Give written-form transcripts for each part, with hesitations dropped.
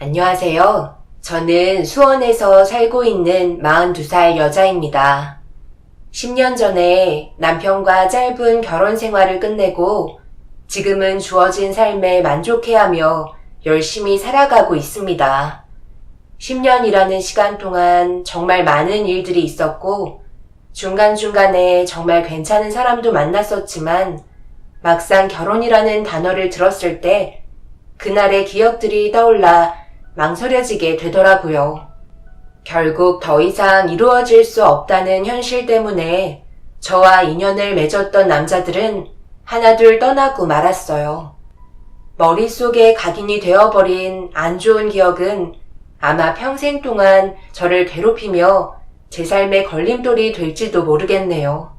안녕하세요. 저는 수원에서 살고 있는 42살 여자입니다. 10년 전에 남편과 짧은 결혼 생활을 끝내고 지금은 주어진 삶에 만족해하며 열심히 살아가고 있습니다. 10년이라는 시간 동안 정말 많은 일들이 있었고 중간중간에 정말 괜찮은 사람도 만났었지만 막상 결혼이라는 단어를 들었을 때 그날의 기억들이 떠올라 망설여지게 되더라고요. 결국 더 이상 이루어질 수 없다는 현실 때문에 저와 인연을 맺었던 남자들은 하나둘 떠나고 말았어요. 머릿속에 각인이 되어버린 안 좋은 기억은 아마 평생 동안 저를 괴롭히며 제 삶의 걸림돌이 될지도 모르겠네요.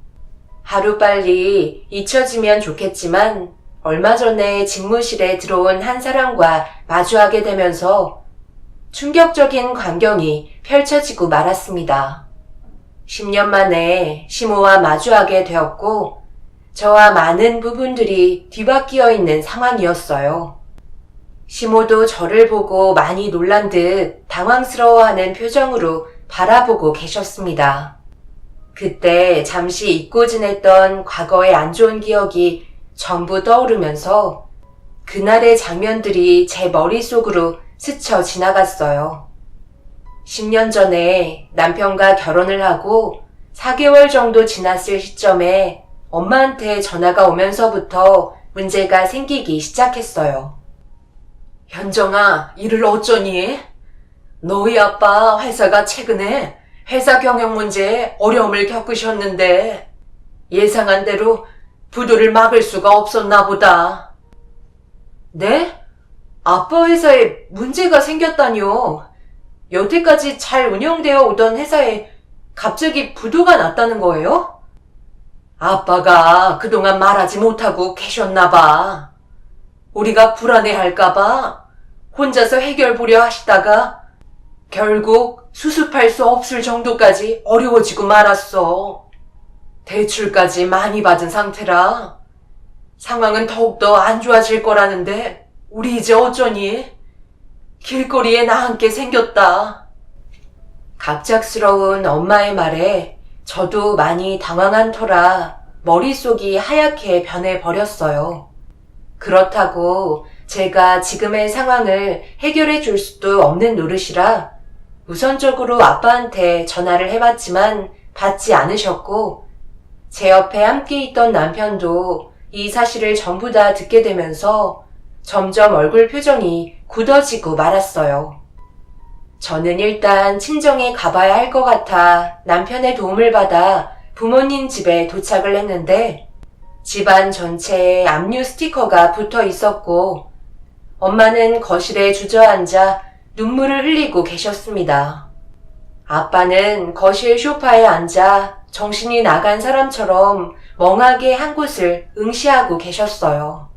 하루빨리 잊혀지면 좋겠지만 얼마 전에 집무실에 들어온 한 사람과 마주하게 되면서 충격적인 광경이 펼쳐지고 말았습니다. 10년 만에 시모와 마주하게 되었고 저와 많은 부분들이 뒤바뀌어 있는 상황이었어요. 시모도 저를 보고 많이 놀란 듯 당황스러워하는 표정으로 바라보고 계셨습니다. 그때 잠시 잊고 지냈던 과거의 안 좋은 기억이 전부 떠오르면서 그날의 장면들이 제 머릿속으로 스쳐 지나갔어요. 10년 전에 남편과 결혼을 하고 4개월 정도 지났을 시점에 엄마한테 전화가 오면서부터 문제가 생기기 시작했어요. 현정아, 일을 어쩌니? 너희 아빠 회사가 최근에 회사 경영 문제에 어려움을 겪으셨는데 예상한 대로 부도를 막을 수가 없었나 보다. 네? 아빠 회사에 문제가 생겼다뇨? 여태까지 잘 운영되어 오던 회사에 갑자기 부도가 났다는 거예요? 아빠가 그동안 말하지 못하고 계셨나 봐. 우리가 불안해할까봐 혼자서 해결 보려 하시다가 결국 수습할 수 없을 정도까지 어려워지고 말았어. 대출까지 많이 받은 상태라 상황은 더욱더 안 좋아질 거라는데 우리 이제 어쩌니? 길거리에 나 함께 생겼다. 갑작스러운 엄마의 말에 저도 많이 당황한 터라 머릿속이 하얗게 변해버렸어요. 그렇다고 제가 지금의 상황을 해결해 줄 수도 없는 노릇이라 우선적으로 아빠한테 전화를 해봤지만 받지 않으셨고 제 옆에 함께 있던 남편도 이 사실을 전부 다 듣게 되면서 점점 얼굴 표정이 굳어지고 말았어요. 저는 일단 친정에 가봐야 할 것 같아 남편의 도움을 받아 부모님 집에 도착을 했는데 집안 전체에 압류 스티커가 붙어 있었고 엄마는 거실에 주저앉아 눈물을 흘리고 계셨습니다. 아빠는 거실 소파에 앉아 정신이 나간 사람처럼 멍하게 한 곳을 응시하고 계셨어요.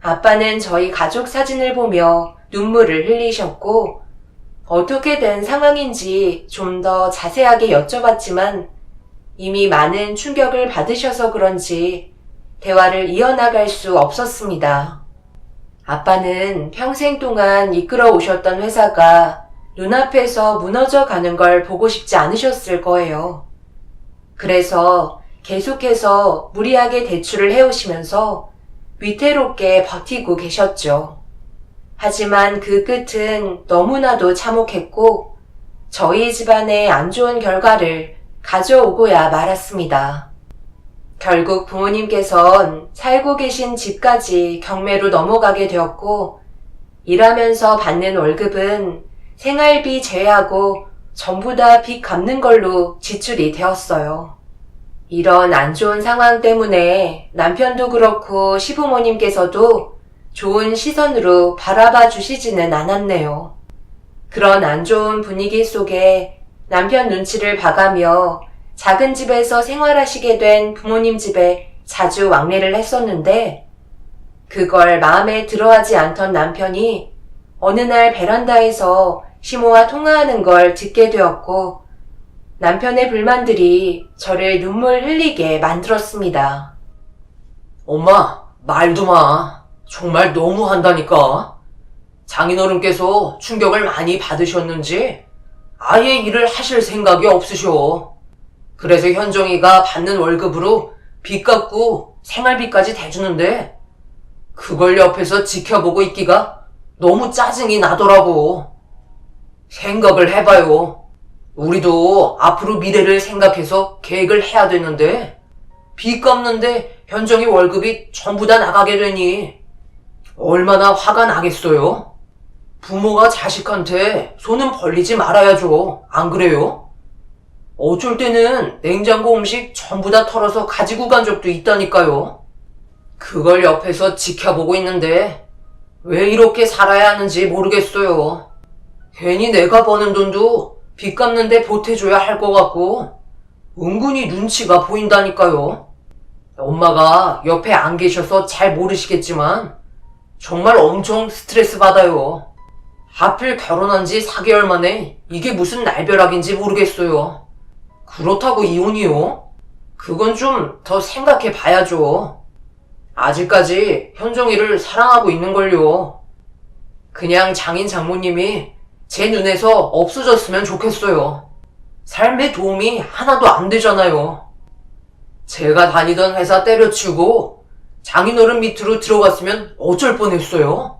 아빠는 저희 가족 사진을 보며 눈물을 흘리셨고 어떻게 된 상황인지 좀 더 자세하게 여쭤봤지만 이미 많은 충격을 받으셔서 그런지 대화를 이어나갈 수 없었습니다. 아빠는 평생 동안 이끌어 오셨던 회사가 눈앞에서 무너져 가는 걸 보고 싶지 않으셨을 거예요. 그래서 계속해서 무리하게 대출을 해오시면서 위태롭게 버티고 계셨죠. 하지만 그 끝은 너무나도 참혹했고 저희 집안의 안 좋은 결과를 가져오고야 말았습니다. 결국 부모님께선 살고 계신 집까지 경매로 넘어가게 되었고 일하면서 받는 월급은 생활비 제외하고 전부 다 빚 갚는 걸로 지출이 되었어요. 이런 안 좋은 상황 때문에 남편도 그렇고 시부모님께서도 좋은 시선으로 바라봐 주시지는 않았네요. 그런 안 좋은 분위기 속에 남편 눈치를 봐가며 작은 집에서 생활하시게 된 부모님 집에 자주 왕래를 했었는데 그걸 마음에 들어하지 않던 남편이 어느 날 베란다에서 시모와 통화하는 걸 듣게 되었고 남편의 불만들이 저를 눈물 흘리게 만들었습니다. 엄마, 말도 마. 정말 너무한다니까. 장인어른께서 충격을 많이 받으셨는지 아예 일을 하실 생각이 없으셔. 그래서 현정이가 받는 월급으로 빚 갚고 생활비까지 대주는데 그걸 옆에서 지켜보고 있기가 너무 짜증이 나더라고. 생각을 해봐요. 우리도 앞으로 미래를 생각해서 계획을 해야 되는데 빚 갚는데 현정이 월급이 전부 다 나가게 되니 얼마나 화가 나겠어요? 부모가 자식한테 손은 벌리지 말아야죠. 안 그래요? 어쩔 때는 냉장고 음식 전부 다 털어서 가지고 간 적도 있다니까요. 그걸 옆에서 지켜보고 있는데 왜 이렇게 살아야 하는지 모르겠어요. 괜히 내가 버는 돈도 빚 갚는데 보태줘야 할 것 같고 은근히 눈치가 보인다니까요. 엄마가 옆에 안 계셔서 잘 모르시겠지만 정말 엄청 스트레스 받아요. 하필 결혼한 지 4개월 만에 이게 무슨 날벼락인지 모르겠어요. 그렇다고 이혼이요? 그건 좀 더 생각해 봐야죠. 아직까지 현정이를 사랑하고 있는걸요. 그냥 장인 장모님이 제 눈에서 없어졌으면 좋겠어요. 삶에 도움이 하나도 안 되잖아요. 제가 다니던 회사 때려치우고 장인어른 밑으로 들어갔으면 어쩔 뻔했어요.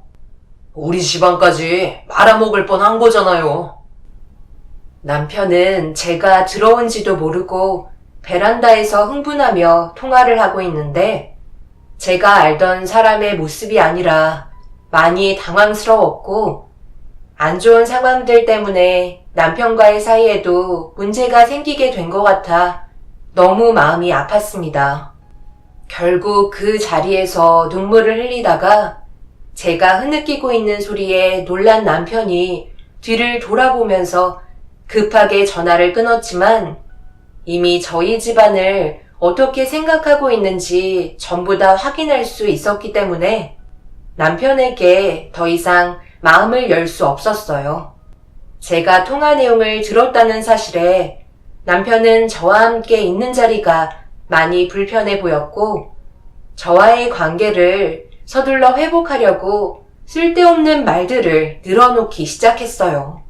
우리 집안까지 말아먹을 뻔한 거잖아요. 남편은 제가 들어온지도 모르고 베란다에서 흥분하며 통화를 하고 있는데 제가 알던 사람의 모습이 아니라 많이 당황스러웠고 안 좋은 상황들 때문에 남편과의 사이에도 문제가 생기게 된 것 같아 너무 마음이 아팠습니다. 결국 그 자리에서 눈물을 흘리다가 제가 흐느끼고 있는 소리에 놀란 남편이 뒤를 돌아보면서 급하게 전화를 끊었지만 이미 저희 집안을 어떻게 생각하고 있는지 전부 다 확인할 수 있었기 때문에 남편에게 더 이상 마음을 열 수 없었어요. 제가 통화 내용을 들었다는 사실에 남편은 저와 함께 있는 자리가 많이 불편해 보였고 저와의 관계를 서둘러 회복하려고 쓸데없는 말들을 늘어놓기 시작했어요.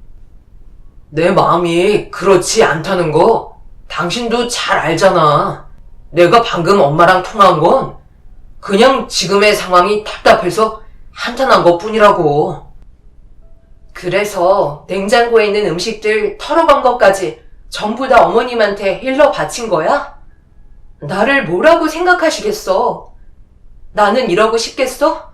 내 마음이 그렇지 않다는 거 당신도 잘 알잖아. 내가 방금 엄마랑 통화한 건 그냥 지금의 상황이 답답해서 한탄한 것 뿐이라고. 그래서 냉장고에 있는 음식들 털어간 것까지 전부 다 어머님한테 일러 바친 거야? 나를 뭐라고 생각하시겠어? 나는 이러고 싶겠어?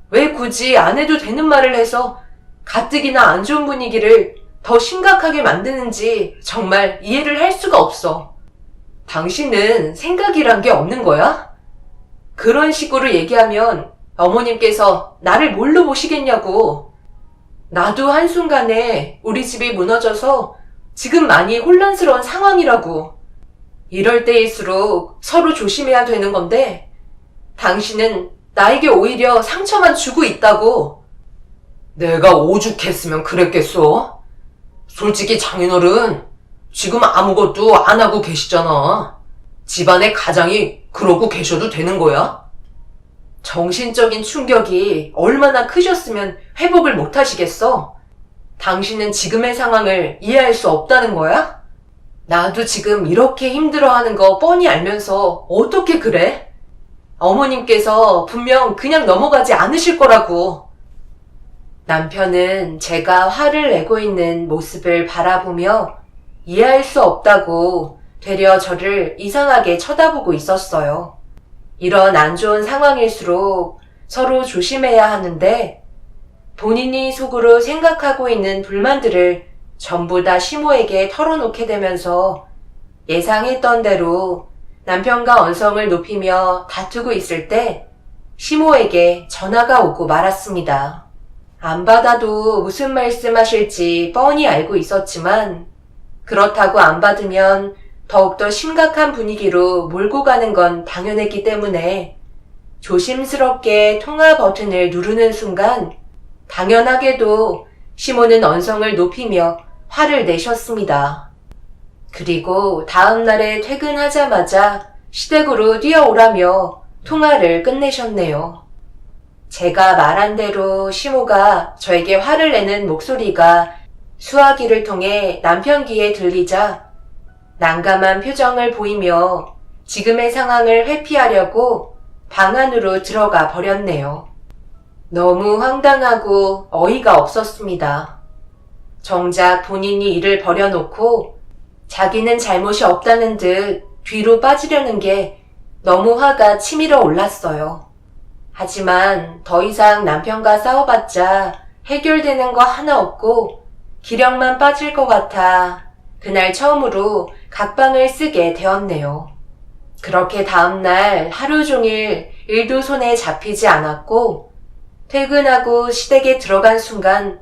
왜 굳이 안 해도 되는 말을 해서 가뜩이나 안 좋은 분위기를 더 심각하게 만드는지 정말 이해를 할 수가 없어. 당신은 생각이란 게 없는 거야? 그런 식으로 얘기하면 어머님께서 나를 뭘로 보시겠냐고. 나도 한순간에 우리 집이 무너져서 지금 많이 혼란스러운 상황이라고. 이럴 때일수록 서로 조심해야 되는 건데 당신은 나에게 오히려 상처만 주고 있다고. 내가 오죽했으면 그랬겠어? 솔직히 장인어른 지금 아무것도 안 하고 계시잖아. 집안의 가장이 그러고 계셔도 되는 거야? 정신적인 충격이 얼마나 크셨으면 회복을 못 하시겠어? 당신은 지금의 상황을 이해할 수 없다는 거야? 나도 지금 이렇게 힘들어하는 거 뻔히 알면서 어떻게 그래? 어머님께서 분명 그냥 넘어가지 않으실 거라고. 남편은 제가 화를 내고 있는 모습을 바라보며 이해할 수 없다고 되려 저를 이상하게 쳐다보고 있었어요. 이런 안 좋은 상황일수록 서로 조심해야 하는데 본인이 속으로 생각하고 있는 불만들을 전부 다 시모에게 털어놓게 되면서 예상했던 대로 남편과 언성을 높이며 다투고 있을 때 시모에게 전화가 오고 말았습니다. 안 받아도 무슨 말씀하실지 뻔히 알고 있었지만 그렇다고 안 받으면 더욱더 심각한 분위기로 몰고 가는 건 당연했기 때문에 조심스럽게 통화 버튼을 누르는 순간 당연하게도 시모는 언성을 높이며 화를 내셨습니다. 그리고 다음 날에 퇴근하자마자 시댁으로 뛰어오라며 통화를 끝내셨네요. 제가 말한 대로 시모가 저에게 화를 내는 목소리가 수화기를 통해 남편 귀에 들리자 난감한 표정을 보이며 지금의 상황을 회피하려고 방 안으로 들어가 버렸네요. 너무 황당하고 어이가 없었습니다. 정작 본인이 일을 벌여놓고 자기는 잘못이 없다는 듯 뒤로 빠지려는 게 너무 화가 치밀어 올랐어요. 하지만 더 이상 남편과 싸워봤자 해결되는 거 하나 없고 기력만 빠질 것 같아 그날 처음으로 각방을 쓰게 되었네요. 그렇게 다음날 하루 종일 일도 손에 잡히지 않았고 퇴근하고 시댁에 들어간 순간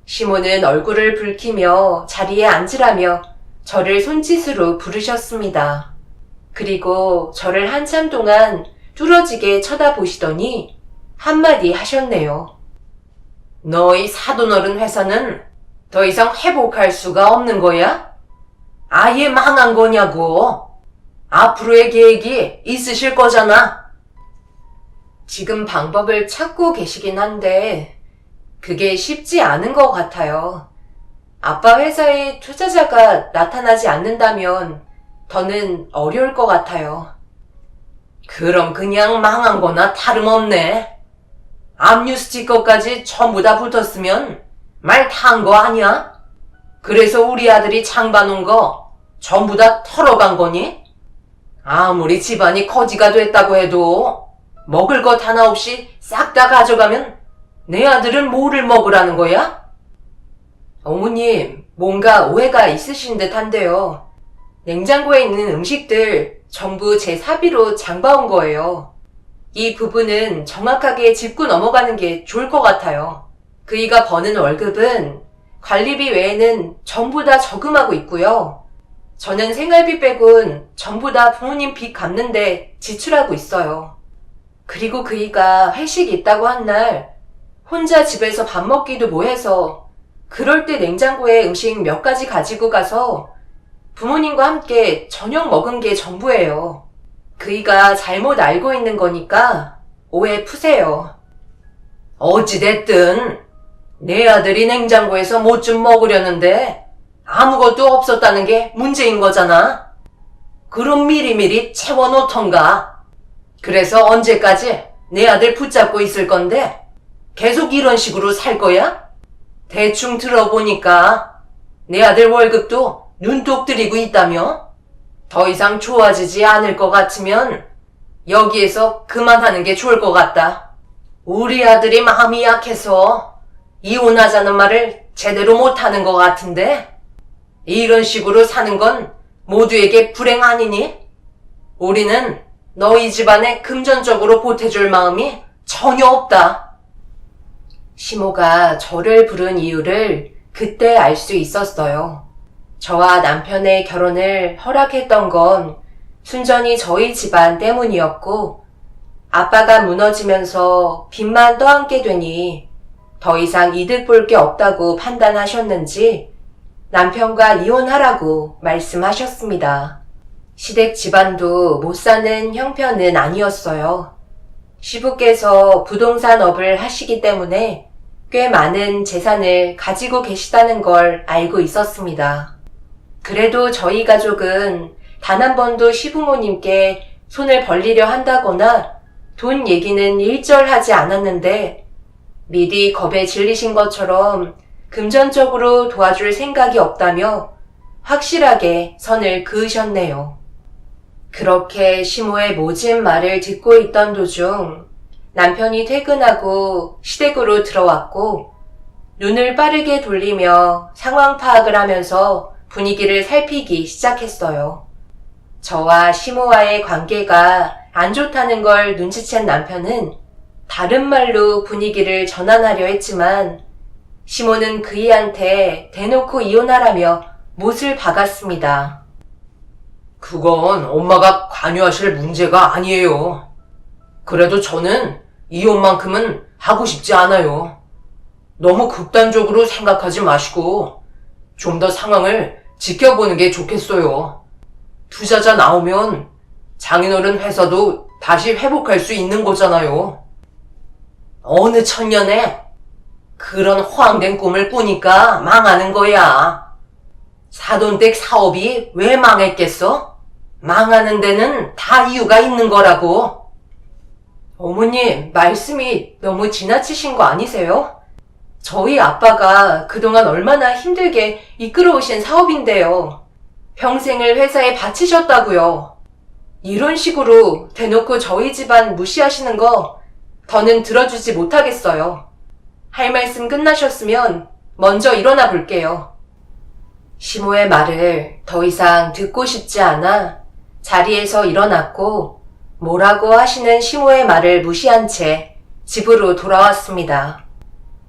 시모는 얼굴을 붉히며 자리에 앉으라며 저를 손짓으로 부르셨습니다. 그리고 저를 한참 동안 뚫어지게 쳐다보시더니 한마디 하셨네요. 너희 사돈 회사는 더 이상 회복할 수가 없는 거야? 아예 망한 거냐고. 앞으로의 계획이 있으실 거잖아. 지금 방법을 찾고 계시긴 한데 그게 쉽지 않은 것 같아요. 아빠 회사에 투자자가 나타나지 않는다면 더는 어려울 것 같아요. 그럼 그냥 망한 거나 다름없네. 압류 스티커까지 전부 다 붙었으면 말 다 한 거 아니야? 그래서 우리 아들이 장 봐놓은 거 전부 다 털어간 거니? 아무리 집안이 거지가 됐다고 해도 먹을 것 하나 없이 싹 다 가져가면 내 아들은 뭐를 먹으라는 거야? 어머님, 뭔가 오해가 있으신 듯한데요. 냉장고에 있는 음식들 전부 제 사비로 장봐온 거예요. 이 부분은 정확하게 짚고 넘어가는 게 좋을 것 같아요. 그이가 버는 월급은 관리비 외에는 전부 다 저금하고 있고요. 저는 생활비 빼곤 전부 다 부모님 빚 갚는데 지출하고 있어요. 그리고 그이가 회식 있다고 한 날 혼자 집에서 밥 먹기도 뭐해서 그럴 때 냉장고에 음식 몇 가지 가지고 가서 부모님과 함께 저녁 먹은 게 전부예요. 그이가 잘못 알고 있는 거니까 오해 푸세요. 어찌됐든 내 아들이 냉장고에서 뭐 좀 먹으려는데 아무것도 없었다는 게 문제인 거잖아. 그럼 미리미리 채워놓던가. 그래서 언제까지 내 아들 붙잡고 있을 건데 계속 이런 식으로 살 거야? 대충 들어보니까 내 아들 월급도 눈독 들이고 있다며? 더 이상 좋아지지 않을 것 같으면 여기에서 그만하는 게 좋을 것 같다. 우리 아들이 마음이 약해서 이혼하자는 말을 제대로 못하는 것 같은데 이런 식으로 사는 건 모두에게 불행 아니니? 우리는 너희 집안에 금전적으로 보태줄 마음이 전혀 없다. 시모가 저를 부른 이유를 그때 알 수 있었어요. 저와 남편의 결혼을 허락했던 건 순전히 저희 집안 때문이었고 아빠가 무너지면서 빚만 떠안게 되니 더 이상 이득 볼 게 없다고 판단하셨는지 남편과 이혼하라고 말씀하셨습니다. 시댁 집안도 못 사는 형편은 아니었어요. 시부께서 부동산업을 하시기 때문에 꽤 많은 재산을 가지고 계시다는 걸 알고 있었습니다. 그래도 저희 가족은 단 한 번도 시부모님께 손을 벌리려 한다거나 돈 얘기는 일절하지 않았는데 미리 겁에 질리신 것처럼 금전적으로 도와줄 생각이 없다며 확실하게 선을 그으셨네요. 그렇게 시모의 모진 말을 듣고 있던 도중 남편이 퇴근하고 시댁으로 들어왔고 눈을 빠르게 돌리며 상황 파악을 하면서 분위기를 살피기 시작했어요. 저와 시모와의 관계가 안 좋다는 걸 눈치챈 남편은 다른 말로 분위기를 전환하려 했지만 시모는 그이한테 대놓고 이혼하라며 못을 박았습니다. 그건 엄마가 관여하실 문제가 아니에요. 그래도 저는 이혼만큼은 하고 싶지 않아요. 너무 극단적으로 생각하지 마시고 좀 더 상황을 지켜보는 게 좋겠어요. 투자자 나오면 장인어른 회사도 다시 회복할 수 있는 거잖아요. 어느 천년에 그런 허황된 꿈을 꾸니까 망하는 거야. 사돈댁 사업이 왜 망했겠어? 망하는 데는 다 이유가 있는 거라고. 어머님, 말씀이 너무 지나치신 거 아니세요? 저희 아빠가 그동안 얼마나 힘들게 이끌어오신 사업인데요. 평생을 회사에 바치셨다고요. 이런 식으로 대놓고 저희 집안 무시하시는 거 더는 들어주지 못하겠어요. 할 말씀 끝나셨으면 먼저 일어나 볼게요. 시모의 말을 더 이상 듣고 싶지 않아 자리에서 일어났고 뭐라고 하시는 시모의 말을 무시한 채 집으로 돌아왔습니다.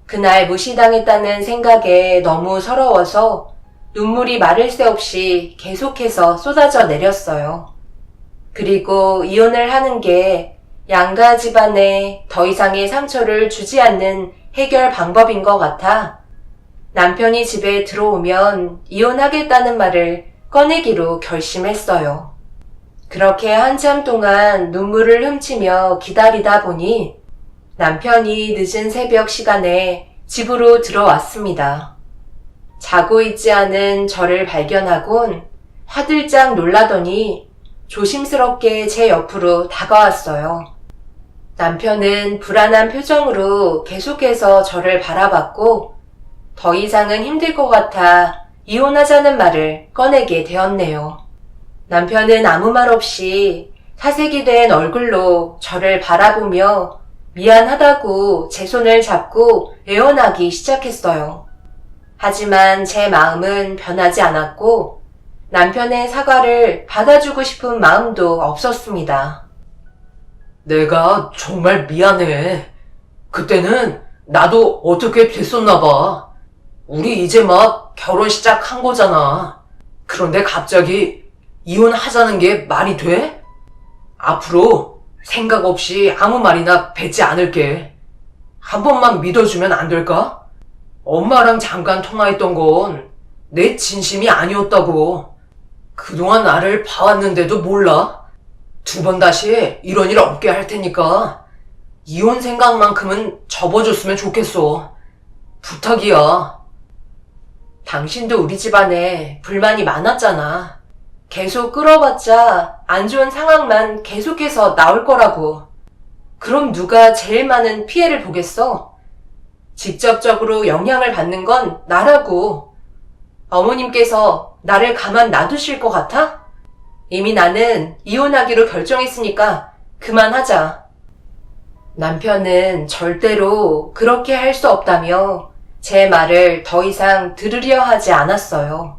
그날 무시당했다는 생각에 너무 서러워서 눈물이 마를 새 없이 계속해서 쏟아져 내렸어요. 그리고 이혼을 하는 게 양가 집안에 더 이상의 상처를 주지 않는 해결 방법인 것 같아 남편이 집에 들어오면 이혼하겠다는 말을 꺼내기로 결심했어요. 그렇게 한참 동안 눈물을 훔치며 기다리다 보니 남편이 늦은 새벽 시간에 집으로 들어왔습니다. 자고 있지 않은 저를 발견하곤 화들짝 놀라더니 조심스럽게 제 옆으로 다가왔어요. 남편은 불안한 표정으로 계속해서 저를 바라봤고 더 이상은 힘들 것 같아 이혼하자는 말을 꺼내게 되었네요. 남편은 아무 말 없이 사색이 된 얼굴로 저를 바라보며 미안하다고 제 손을 잡고 애원하기 시작했어요. 하지만 제 마음은 변하지 않았고 남편의 사과를 받아주고 싶은 마음도 없었습니다. 내가 정말 미안해. 그때는 나도 어떻게 됐었나 봐. 우리 이제 막 결혼 시작한 거잖아. 그런데 갑자기 이혼하자는 게 말이 돼? 앞으로 생각 없이 아무 말이나 뱉지 않을게. 한 번만 믿어주면 안 될까? 엄마랑 잠깐 통화했던 건 내 진심이 아니었다고. 그동안 나를 봐왔는데도 몰라? 2번 다시 이런 일 없게 할 테니까 이혼 생각만큼은 접어줬으면 좋겠어. 부탁이야. 당신도 우리 집안에 불만이 많았잖아. 계속 끌어봤자 안 좋은 상황만 계속해서 나올 거라고. 그럼 누가 제일 많은 피해를 보겠어? 직접적으로 영향을 받는 건 나라고. 어머님께서 나를 가만 놔두실 것 같아? 이미 나는 이혼하기로 결정했으니까 그만하자. 남편은 절대로 그렇게 할 수 없다며 제 말을 더 이상 들으려 하지 않았어요.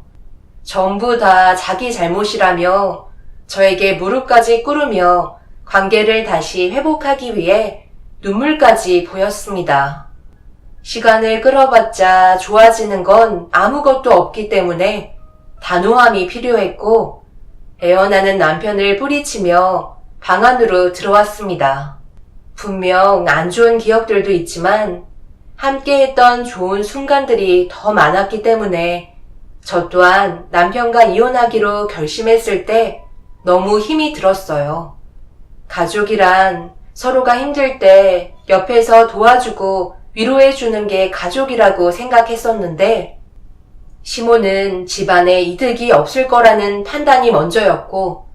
전부 다 자기 잘못이라며 저에게 무릎까지 꿇으며 관계를 다시 회복하기 위해 눈물까지 보였습니다. 시간을 끌어봤자 좋아지는 건 아무것도 없기 때문에 단호함이 필요했고 애원하는 남편을 뿌리치며 방 안으로 들어왔습니다. 분명 안 좋은 기억들도 있지만 함께했던 좋은 순간들이 더 많았기 때문에 저 또한 남편과 이혼하기로 결심했을 때 너무 힘이 들었어요. 가족이란 서로가 힘들 때 옆에서 도와주고 위로해주는 게 가족이라고 생각했었는데 시모는 집안에 이득이 없을 거라는 판단이 먼저였고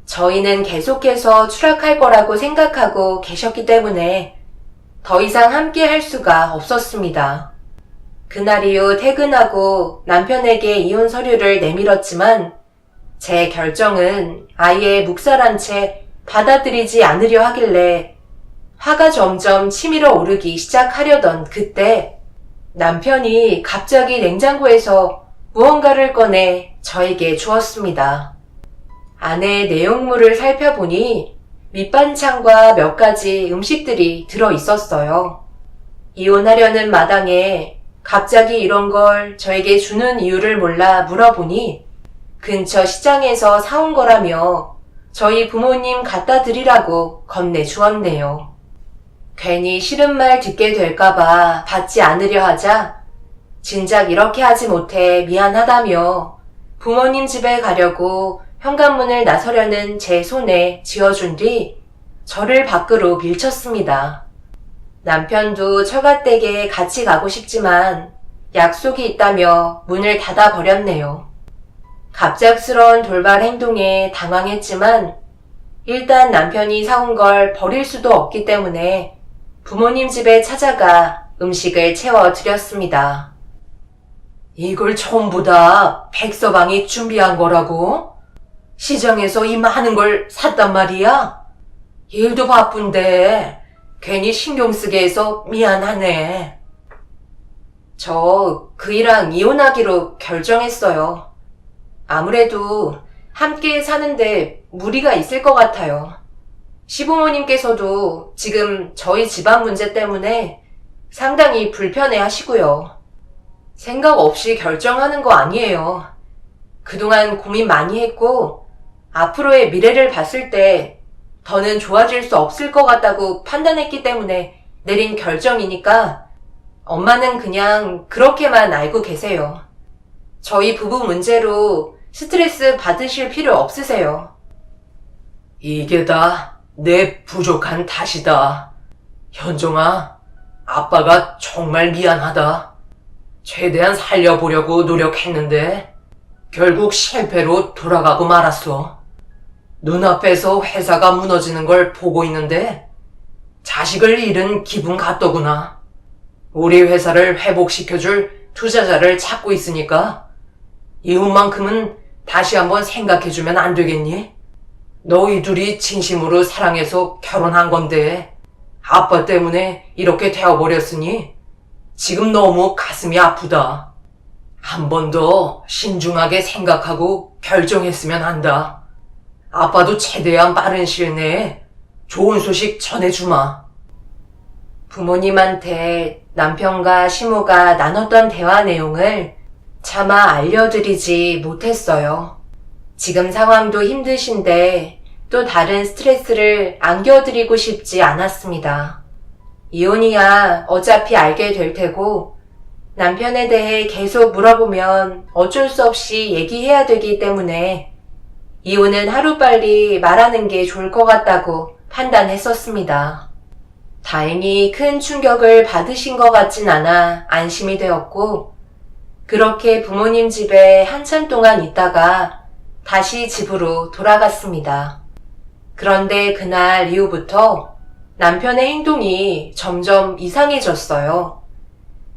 저희는 계속해서 추락할 거라고 생각하고 계셨기 때문에 더 이상 함께 할 수가 없었습니다. 그날 이후 퇴근하고 남편에게 이혼 서류를 내밀었지만 제 결정은 아예 묵살한 채 받아들이지 않으려 하길래 화가 점점 치밀어 오르기 시작하려던 그때 남편이 갑자기 냉장고에서 무언가를 꺼내 저에게 주었습니다. 안에 내용물을 살펴보니 밑반찬과 몇 가지 음식들이 들어 있었어요. 이혼하려는 마당에 갑자기 이런 걸 저에게 주는 이유를 몰라 물어보니 근처 시장에서 사온 거라며 저희 부모님 갖다 드리라고 건네주었네요. 괜히 싫은 말 듣게 될까봐 받지 않으려 하자 진작 이렇게 하지 못해 미안하다며 부모님 집에 가려고 현관문을 나서려는 제 손에 쥐어준 뒤 저를 밖으로 밀쳤습니다. 남편도 처갓댁에 같이 가고 싶지만 약속이 있다며 문을 닫아버렸네요. 갑작스러운 돌발 행동에 당황했지만 일단 남편이 사온 걸 버릴 수도 없기 때문에 부모님 집에 찾아가 음식을 채워드렸습니다. 이걸 전부 다 백서방이 준비한 거라고? 시장에서 이 많은 걸 샀단 말이야? 일도 바쁜데 괜히 신경 쓰게 해서 미안하네. 저 그이랑 이혼하기로 결정했어요. 아무래도 함께 사는데 무리가 있을 것 같아요. 시부모님께서도 지금 저희 집안 문제 때문에 상당히 불편해 하시고요. 생각 없이 결정하는 거 아니에요. 그동안 고민 많이 했고 앞으로의 미래를 봤을 때 더는 좋아질 수 없을 것 같다고 판단했기 때문에 내린 결정이니까 엄마는 그냥 그렇게만 알고 계세요. 저희 부부 문제로 스트레스 받으실 필요 없으세요. 이게 다 내 부족한 탓이다. 현종아, 아빠가 정말 미안하다. 최대한 살려보려고 노력했는데 결국 실패로 돌아가고 말았어. 눈앞에서 회사가 무너지는 걸 보고 있는데 자식을 잃은 기분 같더구나. 우리 회사를 회복시켜줄 투자자를 찾고 있으니까 이혼만큼은 다시 한번 생각해주면 안 되겠니? 너희 둘이 진심으로 사랑해서 결혼한 건데 아빠 때문에 이렇게 되어버렸으니 지금 너무 가슴이 아프다. 한 번 더 신중하게 생각하고 결정했으면 한다. 아빠도 최대한 빠른 시일 내에 좋은 소식 전해주마. 부모님한테 남편과 시모가 나눴던 대화 내용을 차마 알려드리지 못했어요. 지금 상황도 힘드신데 또 다른 스트레스를 안겨드리고 싶지 않았습니다. 이혼이야 어차피 알게 될 테고 남편에 대해 계속 물어보면 어쩔 수 없이 얘기해야 되기 때문에 이혼은 하루빨리 말하는 게 좋을 것 같다고 판단했었습니다. 다행히 큰 충격을 받으신 것 같진 않아 안심이 되었고 그렇게 부모님 집에 한참 동안 있다가 다시 집으로 돌아갔습니다. 그런데 그날 이후부터 남편의 행동이 점점 이상해졌어요.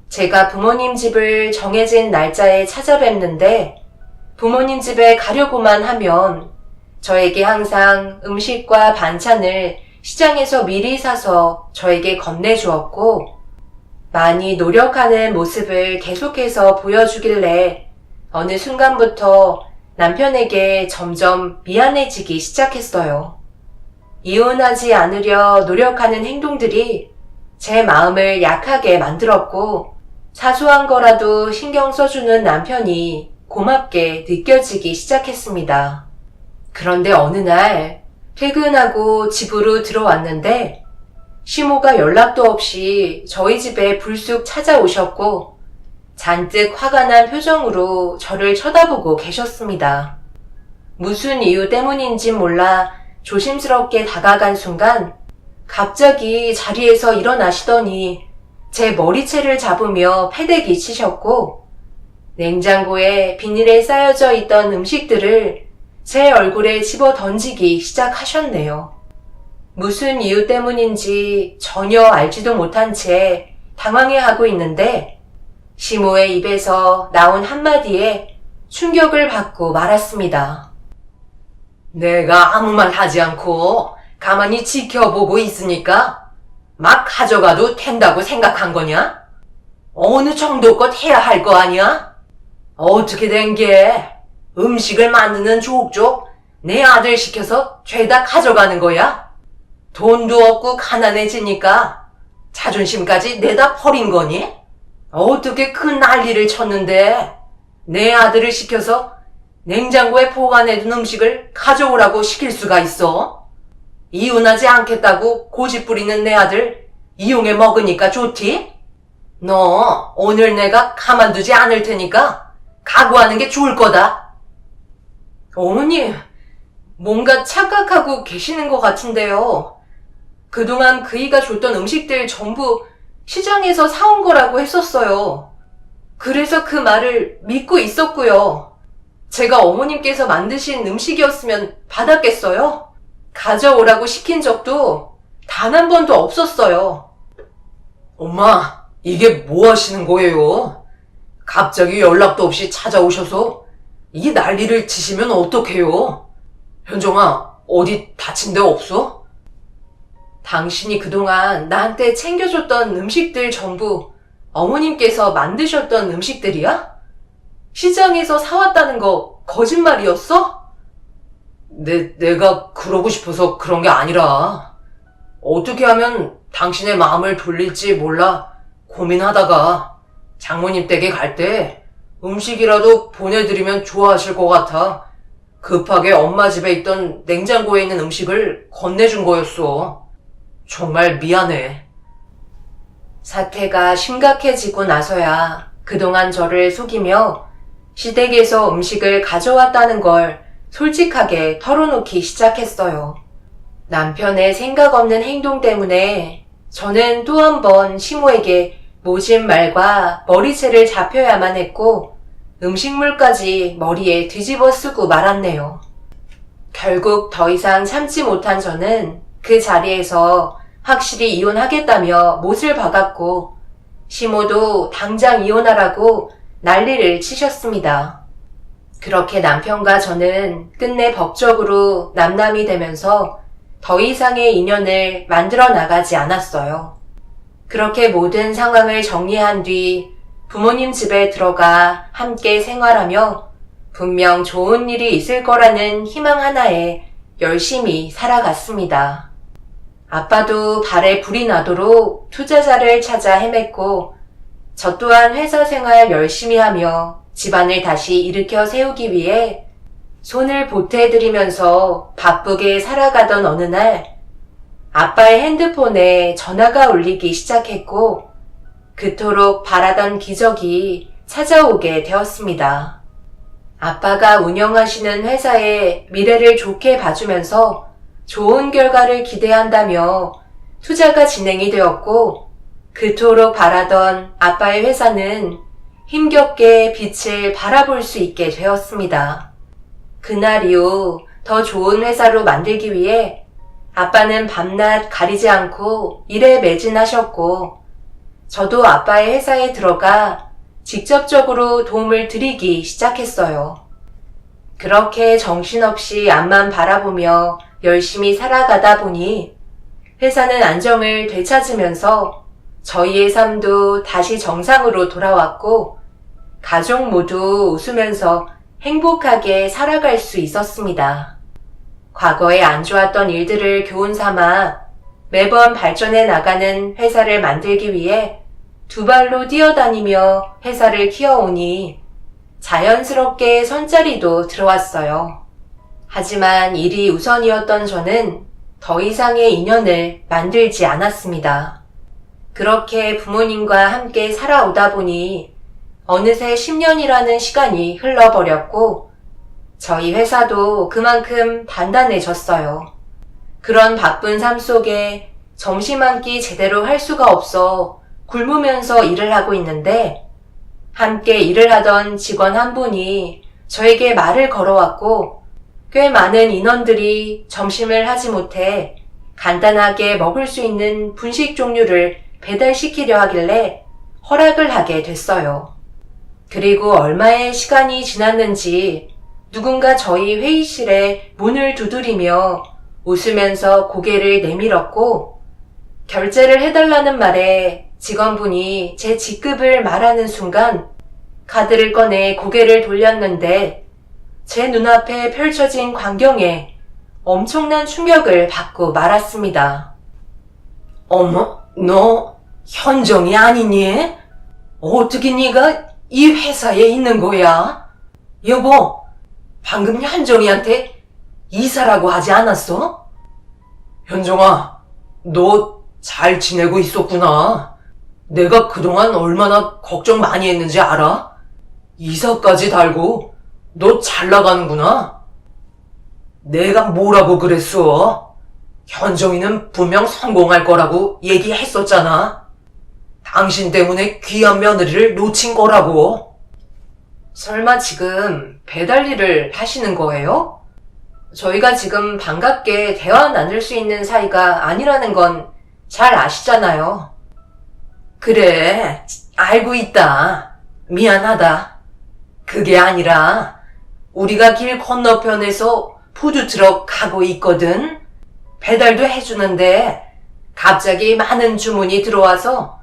제가 부모님 집을 정해진 날짜에 찾아뵙는데 부모님 집에 가려고만 하면 저에게 항상 음식과 반찬을 시장에서 미리 사서 저에게 건네주었고 많이 노력하는 모습을 계속해서 보여주길래 어느 순간부터 남편에게 점점 미안해지기 시작했어요. 이혼하지 않으려 노력하는 행동들이 제 마음을 약하게 만들었고 사소한 거라도 신경 써주는 남편이 고맙게 느껴지기 시작했습니다. 그런데 어느 날 퇴근하고 집으로 들어왔는데 시모가 연락도 없이 저희 집에 불쑥 찾아오셨고 잔뜩 화가 난 표정으로 저를 쳐다보고 계셨습니다. 무슨 이유 때문인지 몰라 조심스럽게 다가간 순간 갑자기 자리에서 일어나시더니 제 머리채를 잡으며 패대기 치셨고 냉장고에 비닐에 쌓여져 있던 음식들을 제 얼굴에 집어 던지기 시작하셨네요. 무슨 이유 때문인지 전혀 알지도 못한 채 당황해하고 있는데 시모의 입에서 나온 한마디에 충격을 받고 말았습니다. 내가 아무 말 하지 않고 가만히 지켜보고 있으니까 막 가져가도 된다고 생각한 거냐? 어느 정도껏 해야 할 거 아니야? 어떻게 된 게 음식을 만드는 족족 내 아들 시켜서 죄다 가져가는 거야? 돈도 없고 가난해지니까 자존심까지 내다 버린 거니? 어떻게 큰 난리를 쳤는데 내 아들을 시켜서 냉장고에 보관해둔 음식을 가져오라고 시킬 수가 있어? 이혼하지 않겠다고 고집 부리는 내 아들 이용해 먹으니까 좋디? 너 오늘 내가 가만두지 않을 테니까 각오하는 게 좋을 거다. 어머니, 뭔가 착각하고 계시는 것 같은데요. 그동안 그이가 줬던 음식들 전부 시장에서 사온 거라고 했었어요. 그래서 그 말을 믿고 있었고요. 제가 어머님께서 만드신 음식이었으면 받았겠어요? 가져오라고 시킨 적도 단 한 번도 없었어요. 엄마, 이게 뭐 하시는 거예요? 갑자기 연락도 없이 찾아오셔서 이게 난리를 치시면 어떡해요? 현정아, 어디 다친 데 없어? 당신이 그동안 나한테 챙겨줬던 음식들 전부 어머님께서 만드셨던 음식들이야? 시장에서 사왔다는 거 거짓말이었어? 내가 그러고 싶어서 그런 게 아니라 어떻게 하면 당신의 마음을 돌릴지 몰라 고민하다가 장모님 댁에 갈 때 음식이라도 보내드리면 좋아하실 것 같아 급하게 엄마 집에 있던 냉장고에 있는 음식을 건네준 거였어. 정말 미안해. 사태가 심각해지고 나서야 그동안 저를 속이며 시댁에서 음식을 가져왔다는 걸 솔직하게 털어놓기 시작했어요. 남편의 생각 없는 행동 때문에 저는 또 한 번 시모에게 모진 말과 머리채를 잡혀야만 했고 음식물까지 머리에 뒤집어 쓰고 말았네요. 결국 더 이상 참지 못한 저는 그 자리에서 확실히 이혼하겠다며 못을 박았고 시모도 당장 이혼하라고 난리를 치셨습니다. 그렇게 남편과 저는 끝내 법적으로 남남이 되면서 더 이상의 인연을 만들어 나가지 않았어요. 그렇게 모든 상황을 정리한 뒤 부모님 집에 들어가 함께 생활하며 분명 좋은 일이 있을 거라는 희망 하나에 열심히 살아갔습니다. 아빠도 발에 불이 나도록 투자자를 찾아 헤맸고 저 또한 회사 생활 열심히 하며 집안을 다시 일으켜 세우기 위해 손을 보태드리면서 바쁘게 살아가던 어느 날 아빠의 핸드폰에 전화가 울리기 시작했고 그토록 바라던 기적이 찾아오게 되었습니다. 아빠가 운영하시는 회사의 미래를 좋게 봐주면서 좋은 결과를 기대한다며 투자가 진행이 되었고 그토록 바라던 아빠의 회사는 힘겹게 빛을 바라볼 수 있게 되었습니다. 그날 이후 더 좋은 회사로 만들기 위해 아빠는 밤낮 가리지 않고 일에 매진하셨고 저도 아빠의 회사에 들어가 직접적으로 도움을 드리기 시작했어요. 그렇게 정신없이 앞만 바라보며 열심히 살아가다 보니 회사는 안정을 되찾으면서 저희의 삶도 다시 정상으로 돌아왔고 가족 모두 웃으면서 행복하게 살아갈 수 있었습니다. 과거에 안 좋았던 일들을 교훈 삼아 매번 발전해 나가는 회사를 만들기 위해 두 발로 뛰어다니며 회사를 키워오니 자연스럽게 손자리도 들어왔어요. 하지만 일이 우선이었던 저는 더 이상의 인연을 만들지 않았습니다. 그렇게 부모님과 함께 살아오다 보니 어느새 10년이라는 시간이 흘러버렸고 저희 회사도 그만큼 단단해졌어요. 그런 바쁜 삶 속에 점심 한 끼 제대로 할 수가 없어 굶으면서 일을 하고 있는데 함께 일을 하던 직원 한 분이 저에게 말을 걸어왔고 꽤 많은 인원들이 점심을 하지 못해 간단하게 먹을 수 있는 분식 종류를 배달시키려 하길래 허락을 하게 됐어요. 그리고 얼마의 시간이 지났는지 누군가 저희 회의실에 문을 두드리며 웃으면서 고개를 내밀었고 결제를 해달라는 말에 직원분이 제 직급을 말하는 순간 카드를 꺼내 고개를 돌렸는데 제 눈앞에 펼쳐진 광경에 엄청난 충격을 받고 말았습니다. 어머, 너 현정이 아니니? 어떻게 네가 이 회사에 있는 거야? 여보, 방금 현정이한테 이사라고 하지 않았어? 현정아, 너 잘 지내고 있었구나. 내가 그동안 얼마나 걱정 많이 했는지 알아? 이사까지 달고 너 잘 나가는구나. 내가 뭐라고 그랬어? 현정이는 분명 성공할 거라고 얘기했었잖아. 당신 때문에 귀한 며느리를 놓친 거라고. 설마 지금 배달 일을 하시는 거예요? 저희가 지금 반갑게 대화 나눌 수 있는 사이가 아니라는 건 잘 아시잖아요. 그래, 알고 있다. 미안하다. 그게 아니라 우리가 길 건너편에서 푸드트럭 가고 있거든. 배달도 해주는데 갑자기 많은 주문이 들어와서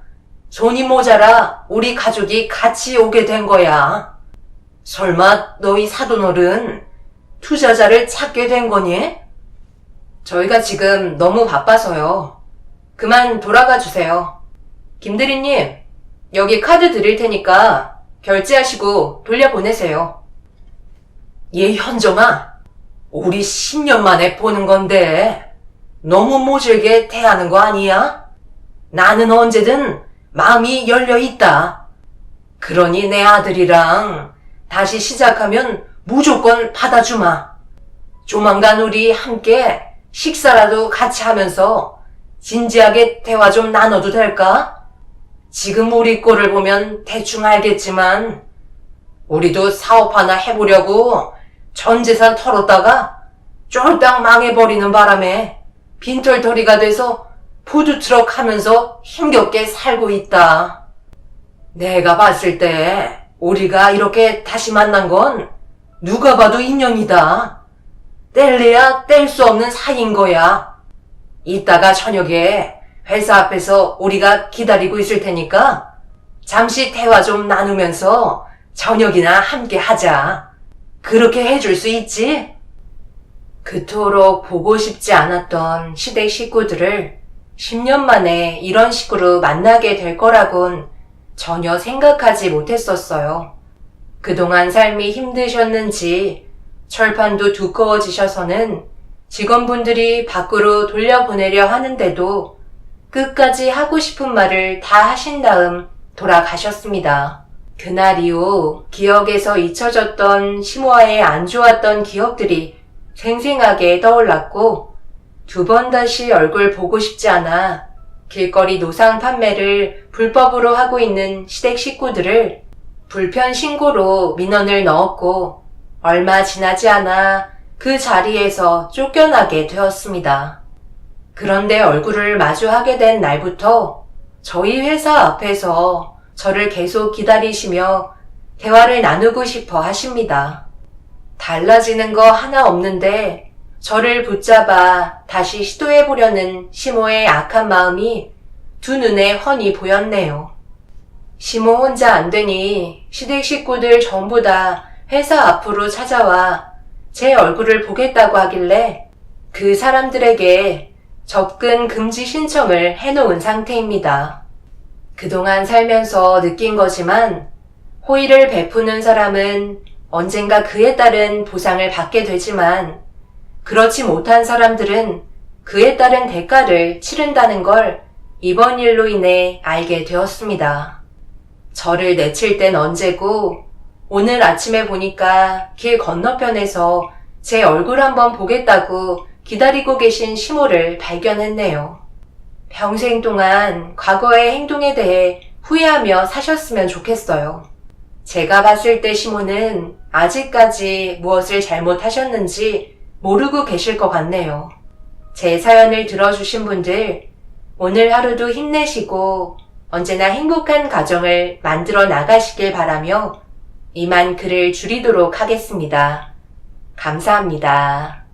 손이 모자라 우리 가족이 같이 오게 된 거야. 설마 너희 사돈어른 투자자를 찾게 된 거니? 저희가 지금 너무 바빠서요. 그만 돌아가 주세요. 김대리님, 여기 카드 드릴 테니까 결제하시고 돌려보내세요. 얘 현정아, 우리 10년 만에 보는 건데 너무 모질게 대하는 거 아니야? 나는 언제든 마음이 열려 있다. 그러니 내 아들이랑 다시 시작하면 무조건 받아주마. 조만간 우리 함께 식사라도 같이 하면서 진지하게 대화 좀 나눠도 될까? 지금 우리 꼴을 보면 대충 알겠지만 우리도 사업 하나 해보려고 전 재산 털었다가 쫄딱 망해버리는 바람에 빈털터리가 돼서 푸드트럭 하면서 힘겹게 살고 있다. 내가 봤을 때 우리가 이렇게 다시 만난 건 누가 봐도 인연이다. 뗄래야 뗄 수 없는 사이인 거야. 이따가 저녁에 회사 앞에서 우리가 기다리고 있을 테니까 잠시 대화 좀 나누면서 저녁이나 함께 하자. 그렇게 해줄 수 있지? 그토록 보고 싶지 않았던 시댁 식구들을 10년 만에 이런 식으로 만나게 될 거라곤 전혀 생각하지 못했었어요. 그동안 삶이 힘드셨는지 철판도 두꺼워지셔서는 직원분들이 밖으로 돌려보내려 하는데도 끝까지 하고 싶은 말을 다 하신 다음 돌아가셨습니다. 그날 이후 기억에서 잊혀졌던 시모와의 안 좋았던 기억들이 생생하게 떠올랐고 두 번 다시 얼굴 보고 싶지 않아 길거리 노상 판매를 불법으로 하고 있는 시댁 식구들을 불편 신고로 민원을 넣었고 얼마 지나지 않아 그 자리에서 쫓겨나게 되었습니다. 그런데 얼굴을 마주하게 된 날부터 저희 회사 앞에서 저를 계속 기다리시며 대화를 나누고 싶어 하십니다. 달라지는 거 하나 없는데 저를 붙잡아 다시 시도해보려는 시모의 악한 마음이 두 눈에 훤히 보였네요. 시모 혼자 안 되니 시댁 식구들 전부 다 회사 앞으로 찾아와 제 얼굴을 보겠다고 하길래 그 사람들에게 접근 금지 신청을 해놓은 상태입니다. 그동안 살면서 느낀 거지만 호의를 베푸는 사람은 언젠가 그에 따른 보상을 받게 되지만 그렇지 못한 사람들은 그에 따른 대가를 치른다는 걸 이번 일로 인해 알게 되었습니다. 저를 내칠 땐 언제고 오늘 아침에 보니까 길 건너편에서 제 얼굴 한번 보겠다고 기다리고 계신 시모를 발견했네요. 평생 동안 과거의 행동에 대해 후회하며 사셨으면 좋겠어요. 제가 봤을 때 시모는 아직까지 무엇을 잘못하셨는지 모르고 계실 것 같네요. 제 사연을 들어주신 분들, 오늘 하루도 힘내시고 언제나 행복한 가정을 만들어 나가시길 바라며 이만 글을 줄이도록 하겠습니다. 감사합니다.